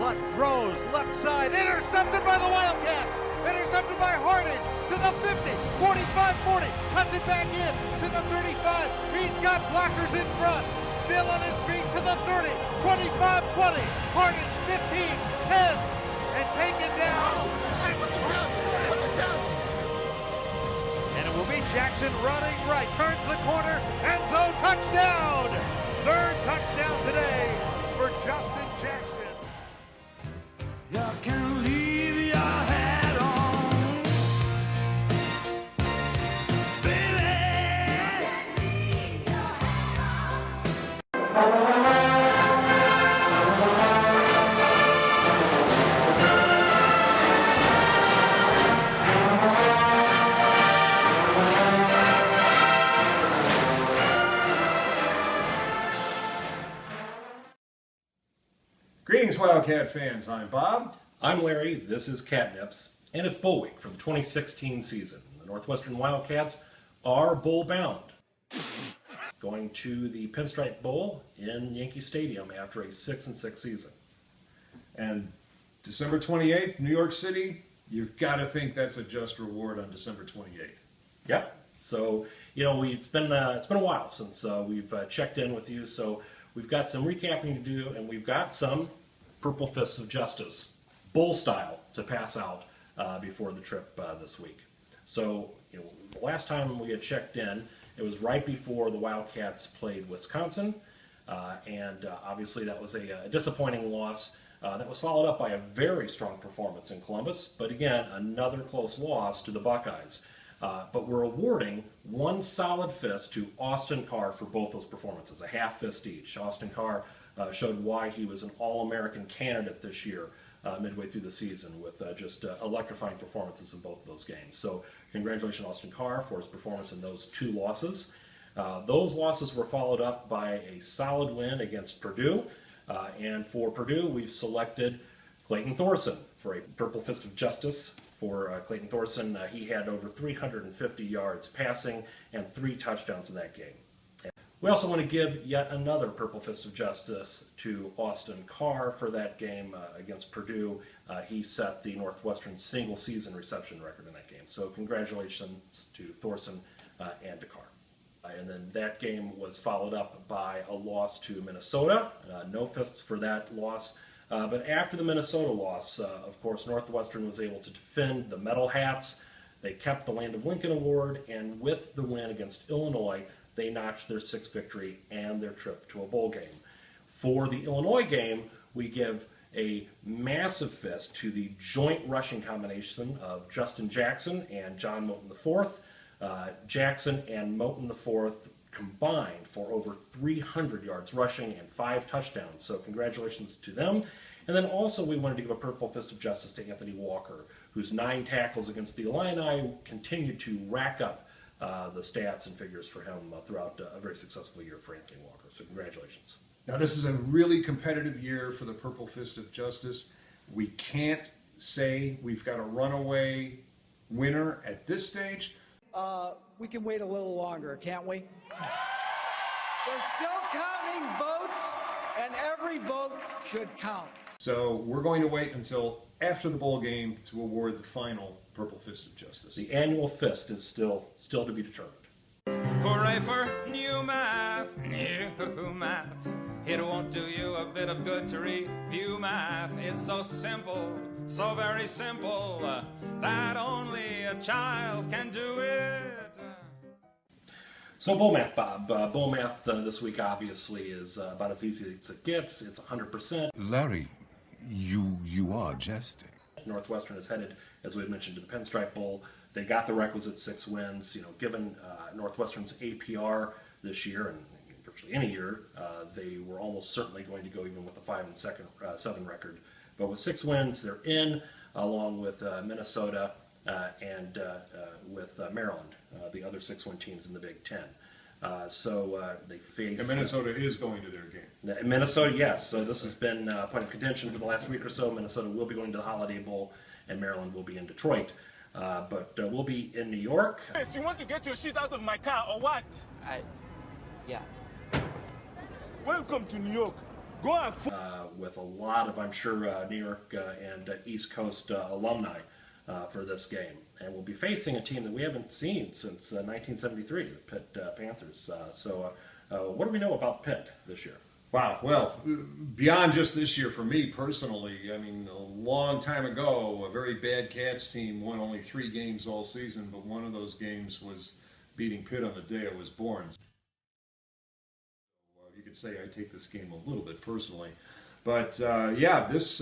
slot, throws, left side, intercepted by the Wildcats. Intercepted by Hardage to the 50, 45-40, cuts it back in to the 35. He's got blockers in front. Still on his feet to the 30, 25-20. Hardage 15, 10, and taken down. And it will be Jackson running right, turns the corner, end zone touchdown. Third touchdown today for Justin Jackson. You can leave your hat on, baby. You can leave your hat on. Greetings, Wildcat fans. I'm Bob. I'm Larry. This is Catnips, and it's Bowl Week for the 2016 season. The Northwestern Wildcats are bowl bound, going to the Pinstripe Bowl in Yankee Stadium after a 6-6 season. And December 28th, New York City, you've got to think that's a just reward on December 28th. Yep. So, it's been a while since we've checked in with you, so we've got some recapping to do, and we've got some Purple Fists of Justice, bowl style, to pass out before the trip this week. So, the last time we had checked in, it was right before the Wildcats played Wisconsin, and obviously that was a disappointing loss. That was followed up by a very strong performance in Columbus, but again, another close loss to the Buckeyes. But we're awarding one solid fist to Austin Carr for both those performances, a half fist each. Austin Carr showed why he was an All-American candidate this year, midway through the season, with just electrifying performances in both of those games. So congratulations, Austin Carr, for his performance in those two losses. Those losses were followed up by a solid win against Purdue. And for Purdue, we've selected Clayton Thorson for a Purple Fist of Justice. For Clayton Thorson, he had over 350 yards passing and 3 touchdowns in that game. We also want to give yet another Purple Fist of Justice to Austin Carr for that game against Purdue. He set the Northwestern single-season reception record in that game. So congratulations to Thorson and to Carr. And then that game was followed up by a loss to Minnesota. No fists for that loss. But after the Minnesota loss, of course, Northwestern was able to defend the medal hats. They kept the Land of Lincoln Award, and with the win against Illinois, they notched their 6th victory and their trip to a bowl game. For the Illinois game, we give a massive fist to the joint rushing combination of Justin Jackson and John Moten IV. Jackson and Moten IV combined for over 300 yards rushing and 5 touchdowns. So congratulations to them. And then also we wanted to give a Purple Fist of Justice to Anthony Walker, whose 9 tackles against the Illini continued to rack up the stats and figures for him throughout a very successful year for Anthony Walker. So congratulations. Now, this is a really competitive year for the Purple Fist of Justice. We can't say we've got a runaway winner at this stage. We can wait a little longer, can't we? They're still counting votes, and every vote should count. So we're going to wait until after the bowl game to award the final Purple Fist of Justice. The annual fist is still to be determined. Hooray for new math, new math. It won't do you a bit of good to review math. It's so simple, so very simple, that only a child can do it. So bowl math, Bob. Bowl math this week obviously is about as easy as it gets. It's 100%. Larry, you are jesting. Northwestern is headed, as we had mentioned, to the Pinstripe Bowl. They got the requisite 6 wins. Given Northwestern's APR this year, and virtually any year, they were almost certainly going to go even with a 5-7 record. But with 6 wins, they're in, along with Minnesota and with Maryland, the other 6-win teams in the Big Ten. So they face... And Minnesota is going to their game. Minnesota, yes. So this has been a point of contention for the last week or so. Minnesota will be going to the Holiday Bowl, and Maryland will be in Detroit. But we'll be in New York. If you want to get your shit out of my car or what? Yeah. Welcome to New York. Go on. With a lot of, I'm sure, New York and East Coast alumni for this game. And we'll be facing a team that we haven't seen since 1973, the Pitt Panthers. So what do we know about Pitt this year? Wow. Well, beyond just this year for me personally, I mean, a long time ago, a very bad Cats team won only 3 games all season, but one of those games was beating Pitt on the day I was born. You could say I take this game a little bit personally. But yeah, this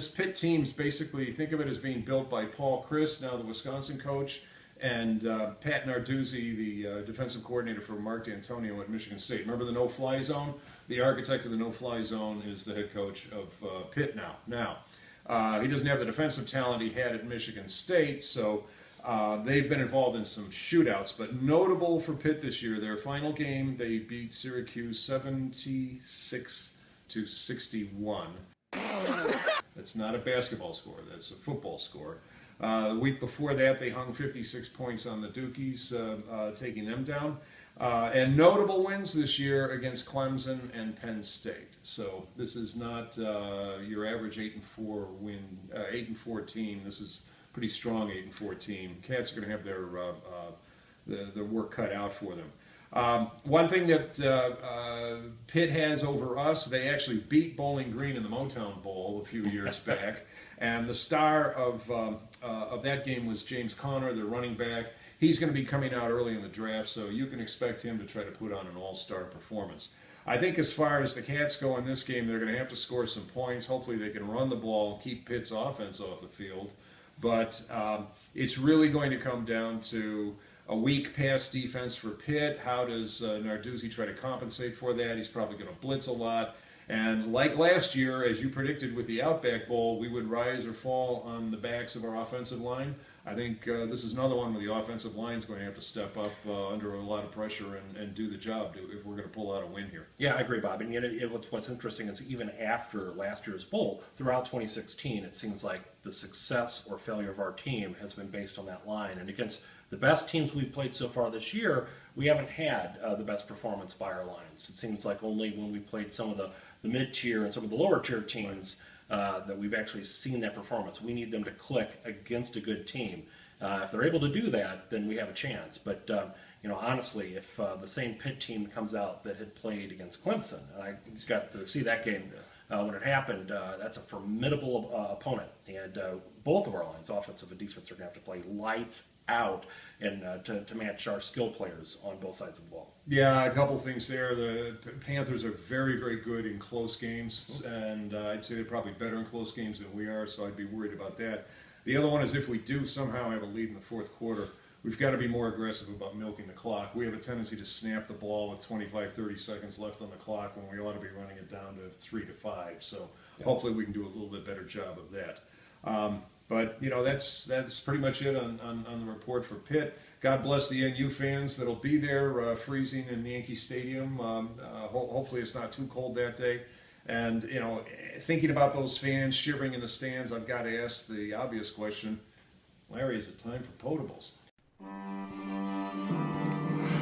Pitt team's basically, think of it as being built by Paul Chryst, now the Wisconsin coach, and Pat Narduzzi, the defensive coordinator for Mark D'Antonio at Michigan State. Remember the no-fly zone? The architect of the no-fly zone is the head coach of Pitt now. Now, he doesn't have the defensive talent he had at Michigan State, so they've been involved in some shootouts. But notable for Pitt this year, their final game, they beat Syracuse 76-61. That's not a basketball score, that's a football score. The week before that, they hung 56 points on the Dukies, taking them down. And notable wins this year against Clemson and Penn State. So this is not your average 8-4 win, 8-4 team. This is a pretty strong 8-4 team. Cats are going to have their work cut out for them. One thing that Pitt has over us, they actually beat Bowling Green in the Motown Bowl a few years back, and the star of that game was James Conner, their running back. He's going to be coming out early in the draft, so you can expect him to try to put on an all-star performance. I think as far as the Cats go in this game, they're going to have to score some points. Hopefully they can run the ball and keep Pitt's offense off the field, but it's really going to come down to a weak pass defense for Pitt. How does Narduzzi try to compensate for that? He's probably going to blitz a lot. And like last year, as you predicted with the Outback Bowl, we would rise or fall on the backs of our offensive line. I think this is another one where the offensive line is going to have to step up under a lot of pressure and do the job if we're going to pull out a win here. Yeah, I agree, Bob. And you know, what's interesting is even after last year's bowl, throughout 2016, it seems like the success or failure of our team has been based on that line. And against the best teams we've played so far this year, we haven't had the best performance by our lines. It seems like only when we played some of the mid-tier and some of the lower-tier teams that we've actually seen that performance. We need them to click against a good team. If they're able to do that, then we have a chance. But you know, honestly, if the same Pitt team comes out that had played against Clemson, and I got to see that game when it happened, that's a formidable opponent. And both of our lines, offensive and defense, are going to have to play lights out and to match our skill players on both sides of the ball. Yeah, a couple things there. The Panthers are very, very good in close games, and I'd say they're probably better in close games than we are, so I'd be worried about that. The other one is if we do somehow have a lead in the fourth quarter, we've got to be more aggressive about milking the clock. We have a tendency to snap the ball with 25, 30 seconds left on the clock when we ought to be running it down to 3 to 5. So hopefully we can do a little bit better job of that. But, you know, that's pretty much it on the report for Pitt. God bless the NU fans that'll be there freezing in Yankee Stadium. Hopefully it's not too cold that day. And, you know, thinking about those fans shivering in the stands, I've got to ask the obvious question, Larry, is it time for potables?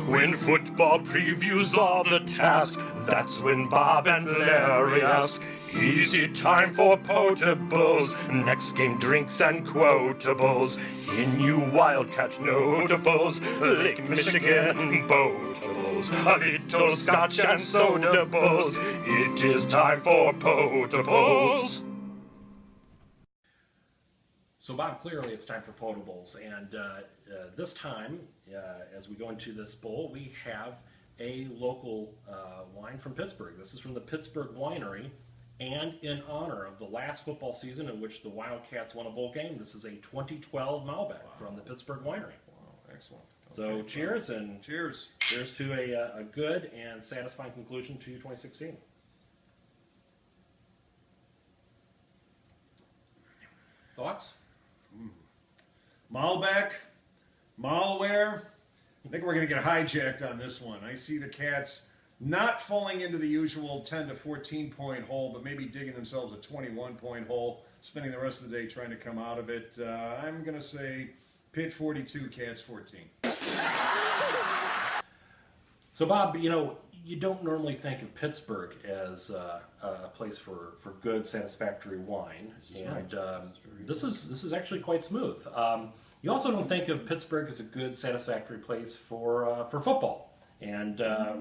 When football previews are the task, that's when Bob and Larry ask, easy time for potables, next game drinks and quotables, NU Wildcat notables, Lake Michigan boatables, a little scotch and sodables, it is time for potables. So, Bob, clearly it's time for potables, and this time, as we go into this bowl, we have a local wine from Pittsburgh. This is from the Pittsburgh Winery, and in honor of the last football season in which the Wildcats won a bowl game, this is a 2012 Malbec from the Pittsburgh Winery. Wow, excellent. So, Okay, cheers, and cheers. Cheers to a good and satisfying conclusion to 2016. Thoughts? Malbec, malware. I think we're going to get hijacked on this one. I see the Cats not falling into the usual 10 to 14 point hole, but maybe digging themselves a 21 point hole, spending the rest of the day trying to come out of it. I'm going to say Pitt 42, Cats 14. So, Bob, you don't normally think of Pittsburgh as a place for good, satisfactory wine, and this is actually quite smooth. You also don't think of Pittsburgh as a good, satisfactory place for football, and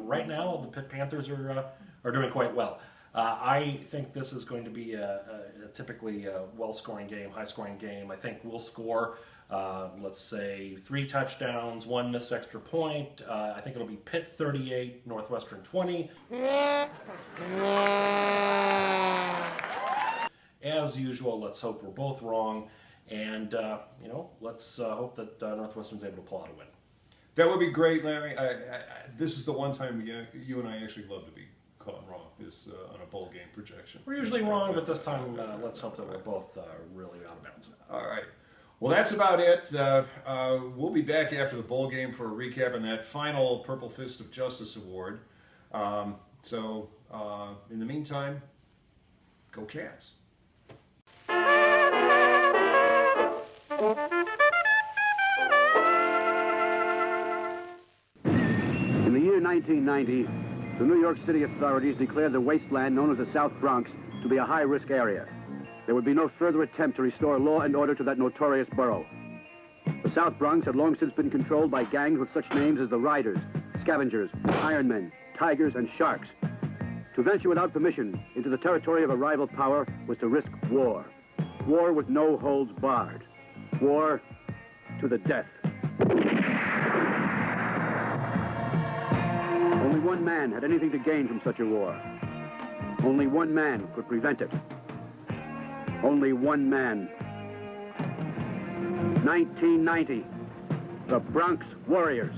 right now the Pitt Panthers are doing quite well. I think this is going to be a typically well-scoring game, high-scoring game. I think we'll score, let's say, 3 touchdowns, 1 missed extra point. I think it'll be Pitt 38, Northwestern 20. As usual, let's hope we're both wrong, and let's hope that Northwestern's able to pull out a win. That would be great, Larry. This is the one time you and I actually love to be caught wrong, is on a bowl game projection. We're usually wrong, but this time let's hope that we're both really out of bounds. All right. Well, that's about it. We'll be back after the bowl game for a recap on that final Purple Fist of Justice Award. So in the meantime, go Cats. In the year 1990, the New York City authorities declared the wasteland known as the South Bronx to be a high-risk area. There would be no further attempt to restore law and order to that notorious borough. The South Bronx had long since been controlled by gangs with such names as the Riders, Scavengers, Ironmen, Tigers, and Sharks. To venture without permission into the territory of a rival power was to risk war. War with no holds barred. War to the death. Only one man had anything to gain from such a war. Only one man could prevent it. Only one man. 1990, the Bronx Warriors.